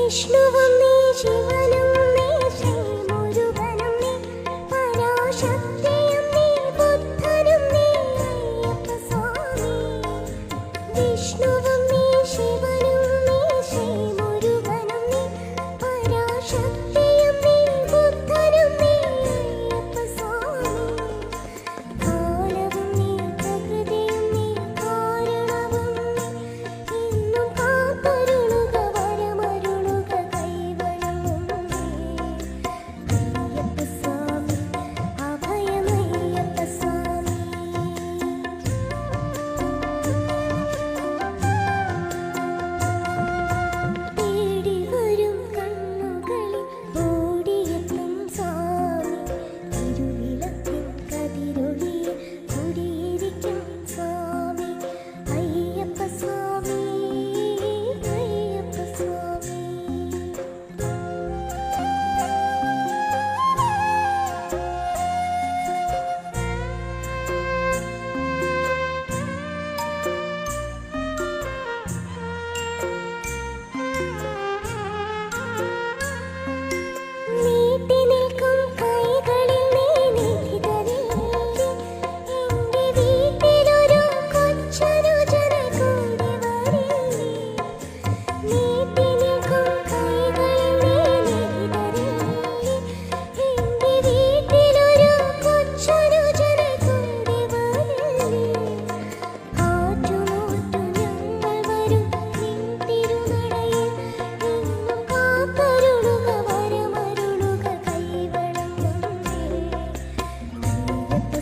വിഷ്ണുവും നീ ശിവനും നീ ശ്രീ മുരുകനും നീ പരാശക്തിയും നീ ബുദ്ധനും നീ അയ്യപ്പ സ്വാമി. വിഷ്ണുവും നീ ശിവനും നീ ശ്രീ മുരുകനും നീ പരാശക്തിയും നീ ബുദ്ധനും നീ അയ്യപ്പ സ്വാമി. കാലവും നീ പ്രകൃതിയും നീ കാരണവും നീ ഇന്നും കാത്തരുളുക വരമരുളുക കൈവണങ്ങും നീ അയ്യപ്പ സ്വാമി അഭയമയ്യപ്പ സ്വാമി. തേടി വരും കണ്ണുകളിൽ ഓടിയെത്തും സ്വാമി. തിരുവിളക്കിൻ കതിരൊളിയിൽ കുടിയിരിക്കും സ്വാമി അയ്യപ്പ സ്വാമി അയ്യപ്പ സ്വാമി. നീട്ടി നിൽക്കും കൈകളിൽ നീ നിധി തരില്ലേ. എൻ്റെ വീട്ടിലൊരു കൊച്ചനുജന കൂടി വരില്ലേ. നീട്ടി നിൽക്കും കൈകളിൽ നീ നിധി തരില്ലേ. എൻ്റെ വീട്ടിലൊരു കൊച്ചനുജന കൂടി വരില്ലേ. ആറ്റുനോറ്റു ഞങ്ങൾ വരും നിൻ തിരുനടയിൽ ഇന്നും കാത്തരുളുക വരമരുളുക കൈവണങ്ങും നീ അയ്യപ്പ